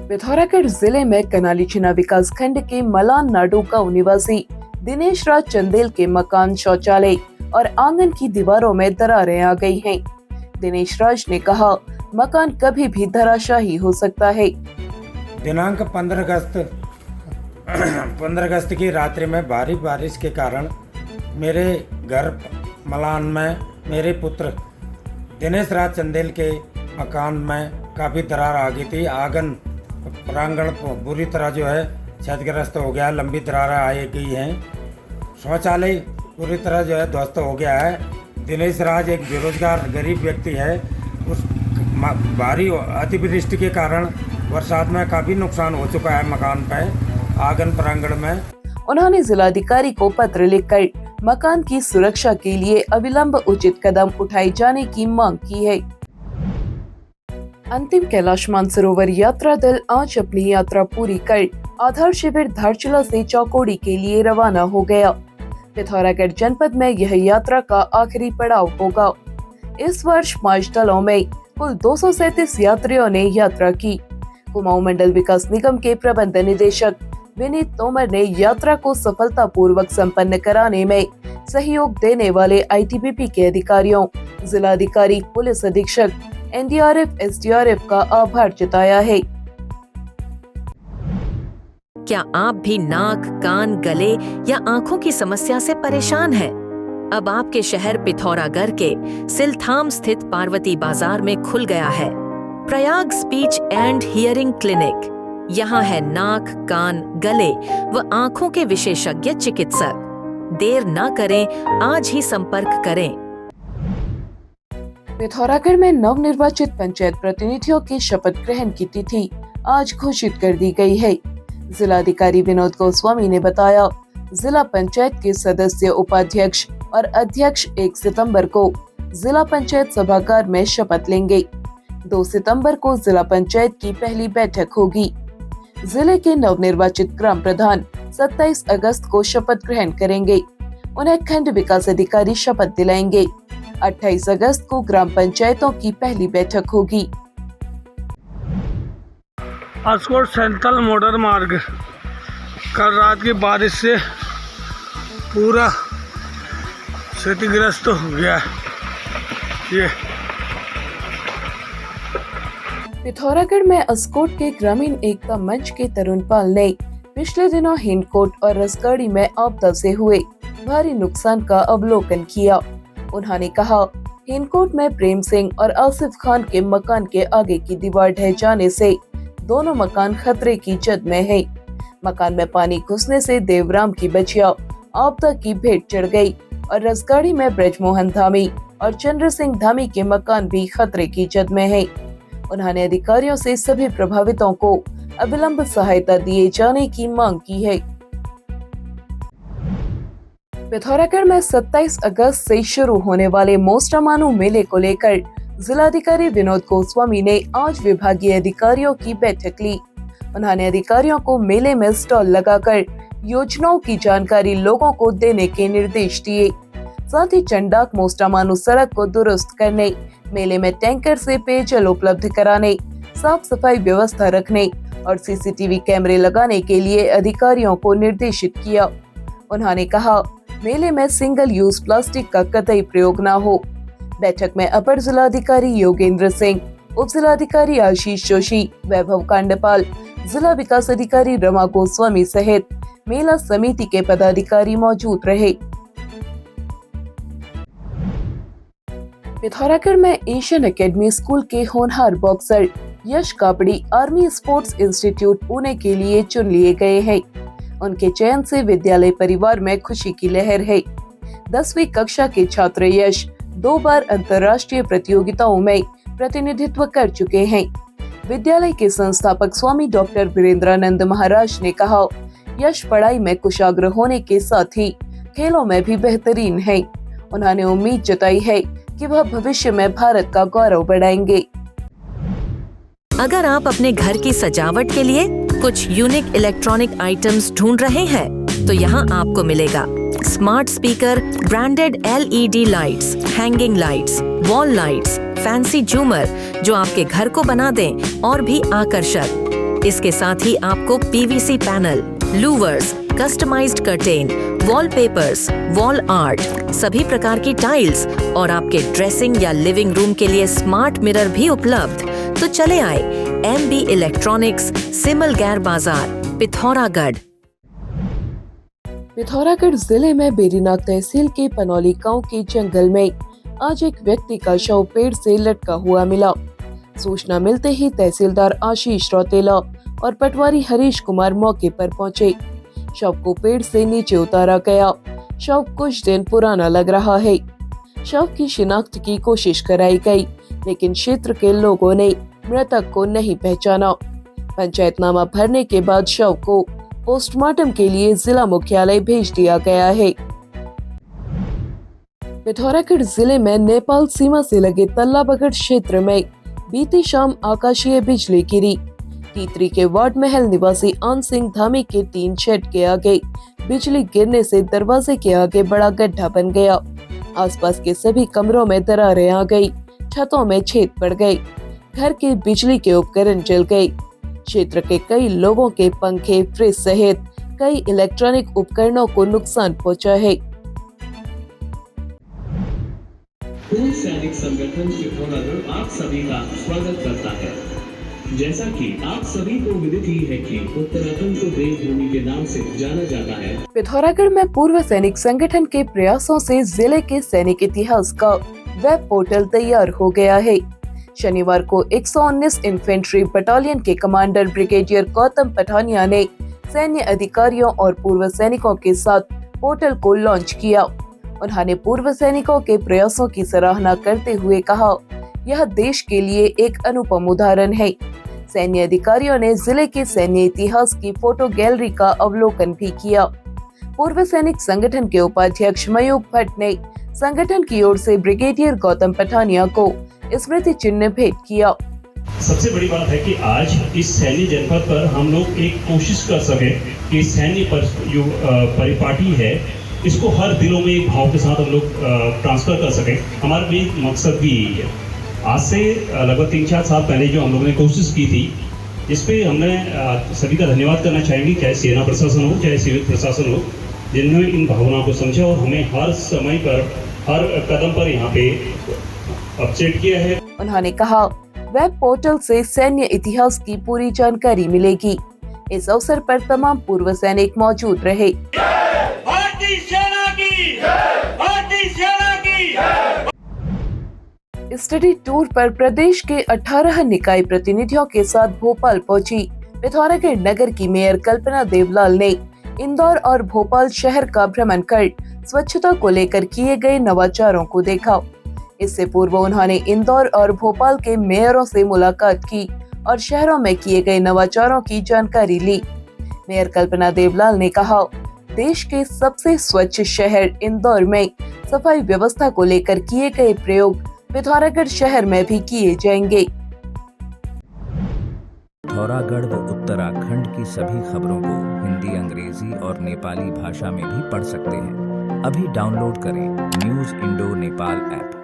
पिथौरागढ़ जिले में कनालीछिना विकास खंड के मलान नाडू गांव निवासी दिनेश राज चंदेल के मकान, शौचालय और आंगन की दीवारों में दरारें आ गई हैं। दिनेश राज ने कहा, मकान कभी भी धराशायी हो सकता है। दिनांक 15 अगस्त की रात्रि में भारी बारिश के कारण मेरे घर मलान में मेरे पुत्र दिनेश राज चंदेल के मकान में काफ़ी दरार आ गई थी। आंगन प्रांगण बुरी तरह जो है क्षतिग्रस्त हो गया, लंबी दरारें आई गई हैं। शौचालय पूरी तरह जो है ध्वस्त हो गया है। दिनेश राज एक बेरोजगार गरीब व्यक्ति है। उस भारी अतिवृष्टि के कारण बरसात में काफ़ी नुकसान हो चुका है मकान पर, आंगन प्रांगण में। उन्होंने जिलाधिकारी को पत्र लिखकर मकान की सुरक्षा के लिए अविलंब उचित कदम उठाए जाने की मांग की है। अंतिम कैलाश मानसरोवर यात्रा दल आज अपनी यात्रा पूरी कर आधार शिविर धारचूला से चौकोड़ी के लिए रवाना हो गया। पिथौरागढ़ जनपद में यह यात्रा का आखिरी पड़ाव होगा। इस वर्ष 5 दलों में कुल 237 यात्रियों ने यात्रा की। कुमाऊं मंडल विकास निगम के प्रबंध निदेशक विनीत तोमर ने यात्रा को सफलतापूर्वक संपन्न कराने में सहयोग देने वाले आईटीबीपी के अधिकारियों, जिलाधिकारी, पुलिस अधीक्षक, एनडीआरएफ, एसडीआरएफ का आभार जताया है। क्या आप भी नाक, कान, गले या आंखों की समस्या से परेशान हैं? अब आपके शहर पिथौरागढ़ के सिलथाम स्थित पार्वती बाजार में खुल गया है Prayag speech and hearing clinic. यहाँ है नाक, कान, गले व आंखों के विशेषज्ञ चिकित्सक। देर न करें, आज ही संपर्क करें। पिथौरागढ़ में नवनिर्वाचित पंचायत प्रतिनिधियों की शपथ ग्रहण की तिथि आज घोषित कर दी गई है। जिलाधिकारी विनोद गोस्वामी ने बताया, जिला पंचायत के सदस्य, उपाध्यक्ष और अध्यक्ष 1 सितंबर को जिला पंचायत सभागार में शपथ लेंगे। 2 सितंबर को जिला पंचायत की पहली बैठक होगी। जिले के नवनिर्वाचित ग्राम प्रधान 27 अगस्त को शपथ ग्रहण करेंगे। उन्हें खंड विकास अधिकारी शपथ दिलाएंगे। 28 अगस्त को ग्राम पंचायतों की पहली बैठक होगी। अस्कोट सेंट्रल मोटर मार्ग कल रात की बारिश से पूरा क्षतिग्रस्त हो गया। ये पिथौरागढ़ में अस्कोट के ग्रामीण एकता मंच के तरुण पाल ने पिछले दिनों हिंदकोट और रसगाड़ी में आपदा से हुए भारी नुकसान का अवलोकन किया। उन्होंने कहा, हिंदकोट में प्रेम सिंह और आसिफ खान के मकान के आगे की दीवार ढह जाने से दोनों मकान खतरे की जद में है। मकान में पानी घुसने से देवराम की बचिया आपदा की भेंट चढ़ गई और रसगाड़ी में ब्रजमोहन धामी और चंद्र सिंह धामी के मकान भी खतरे की जद में है। उन्होंने अधिकारियों से सभी प्रभावितों को अविलंब सहायता दिए जाने की मांग की है। पिथौरागढ़ में 27 अगस्त से शुरू होने वाले मोस्टामानू मेले को लेकर जिलाधिकारी विनोद गोस्वामी ने आज विभागीय अधिकारियों की बैठक ली। उन्होंने अधिकारियों को मेले में स्टॉल लगाकर योजनाओं की जानकारी लोगों को देने के निर्देश दिए। साथ ही चंडाक मोस्टामानू सड़क को दुरुस्त करने, मेले में टैंकर से पेयजल उपलब्ध कराने, साफ सफाई व्यवस्था रखने और सीसीटीवी कैमरे लगाने के लिए अधिकारियों को निर्देशित किया। उन्होंने कहा, मेले में सिंगल यूज प्लास्टिक का कतई प्रयोग न हो। बैठक में अपर जिलाधिकारी योगेंद्र सिंह, उप जिलाधिकारी आशीष जोशी, वैभव कांडपाल, जिला विकास अधिकारी रमा गोस्वामी सहित मेला समिति के पदाधिकारी मौजूद रहे। पिथौरागढ़ में एशियन एकेडमी स्कूल के होनहार boxer Yash Kapadi army sports institute Pune के लिए चुन लिए गए हैं। उनके चयन से विद्यालय परिवार में खुशी की लहर है। 10वीं कक्षा के छात्र यश 2 बार अंतर्राष्ट्रीय प्रतियोगिताओं में प्रतिनिधित्व कर चुके हैं। विद्यालय के संस्थापक स्वामी डॉक्टर वीरेंद्रानंद महाराज ने कहा, यश पढ़ाई में कुशाग्र होने के साथ ही खेलों में भी बेहतरीन है। उन्होंने उम्मीद जताई है कि वह भविष्य में भारत का गौरव बढ़ाएंगे। अगर आप अपने घर की सजावट के लिए कुछ यूनिक इलेक्ट्रॉनिक आइटम्स ढूंढ रहे हैं, तो यहाँ आपको मिलेगा smart speaker, branded LED lights, hanging lights, wall lights, fancy झूमर जो आपके घर को बना दें और भी आकर्षक। इसके साथ ही आपको PVC panel, louvres, customised curtain, wallpapers, wall art, सभी प्रकार की टाइल्स और आपके ड्रेसिंग या लिविंग रूम के लिए स्मार्ट मिरर भी उपलब्ध। तो चले आए MB इलेक्ट्रॉनिक्स, सिमल गैर बाजार, पिथौरागढ़। पिथौरागढ़ जिले में बेरीनाग तहसील के पनौली गांव के जंगल में आज एक व्यक्ति का शव पेड़ से लटका हुआ मिला। सूचना मिलते ही तहसीलदार आशीष रौतेला और पटवारी हरीश कुमार मौके पर पहुंचे। शव को पेड़ से नीचे उतारा गया। शव कुछ दिन पुराना लग रहा है। शव की शिनाख्त की कोशिश कराई गई, लेकिन क्षेत्र के लोगों ने मृतक को नहीं पहचाना। पंचायतनामा भरने के बाद शव को पोस्टमार्टम के लिए जिला मुख्यालय भेज दिया गया है। पिथौरागढ़ जिले में नेपाल सीमा से लगे तल्लाबगढ़ क्षेत्र में बीती शाम आकाशीय बिजली गिरी। टीतरी के वार्ड महल निवासी आन सिंह धामी के टीन शेड के आगे बिजली गिरने से दरवाजे के आगे बड़ा गड्ढा बन गया। आसपास के सभी कमरों में दरारें आ गई, छतों में छेद पड़ गए, घर के बिजली के उपकरण जल गए। क्षेत्र के कई लोगों के पंखे, फ्रिज सहित कई इलेक्ट्रॉनिक उपकरणों को नुकसान पहुंचा है। पूर्व सैनिक संगठन पिथौरागढ़ आप सभी का स्वागत करता है। जैसा कि आप सभी को विदित ही है कि उत्तराखंड को देवभूमि के नाम से जाना जाता है। पिथौरागढ़ में पूर्व सैनिक संगठन के प्रयासों से जिले के सैनिक इतिहास का वेब पोर्टल तैयार हो गया है। शनिवार को 119 इन्फेंट्री बटालियन के कमांडर ब्रिगेडियर गौतम पठानिया ने सैन्य अधिकारियों और पूर्व सैनिकों के साथ पोर्टल को लॉन्च किया। उन्होंने पूर्व सैनिकों के प्रयासों की सराहना करते हुए कहा, यह देश के लिए एक अनुपम उदाहरण है। सैन्य अधिकारियों ने जिले के सैन्य इतिहास की फोटो गैलरी का अवलोकन भी किया। पूर्व सैनिक संगठन के उपाध्यक्ष मयूख भट्ट ने संगठन की ओर से ब्रिगेडियर गौतम पठानिया को स्मृति चिन्ह भेंट किया। सबसे बड़ी बात है कि आज इस सैन्य जनपद पर हम लोग एक कोशिश कर सके कि सैन्य पर जो परिपाटी है इसको हर दिलों में एक भाव के साथ हम लोग ट्रांसफर कर सके। हमारा मेन मकसद भी यही है। आज से लगभग 3-4 साल पहले जो हम लोगों ने कोशिश की थी, इस पे हमने सभी का धन्यवाद करना चाहेंगे, चाहे सेना प्रशासन हो चाहे सिविल प्रशासन हो, जिन्होंने इन भावनाओं को समझा और हमें हर समय पर हर कदम पर यहाँ पे अपडेट किया है। उन्होंने कहा, वेब पोर्टल से सैन्य इतिहास की पूरी जानकारी मिलेगी। इस अवसर पर तमाम पूर्व सैनिक मौजूद रहे। भारतीय सेना की, भारतीय सेना की। स्टडी टूर पर प्रदेश के 18 निकाय प्रतिनिधियों के साथ भोपाल पहुंची पिथौरागढ़ नगर की मेयर कल्पना देवलाल ने इंदौर और भोपाल शहर का भ्रमण कर स्वच्छता को लेकर किए गए नवाचारों को देखा। इससे पूर्व उन्होंने इंदौर और भोपाल के मेयरों से मुलाकात की और शहरों में किए गए नवाचारों की जानकारी ली। मेयर कल्पना देवलाल ने कहा, देश के सबसे स्वच्छ शहर इंदौर में सफाई व्यवस्था को लेकर किए गए प्रयोग पिथौरागढ़ शहर में भी किए जाएंगे। पिथौरागढ़ व उत्तराखंड की सभी खबरों को हिंदी, अंग्रेजी और नेपाली भाषा में भी पढ़ सकते हैं। अभी डाउनलोड करें न्यूज़ इंडो नेपाल ऐप।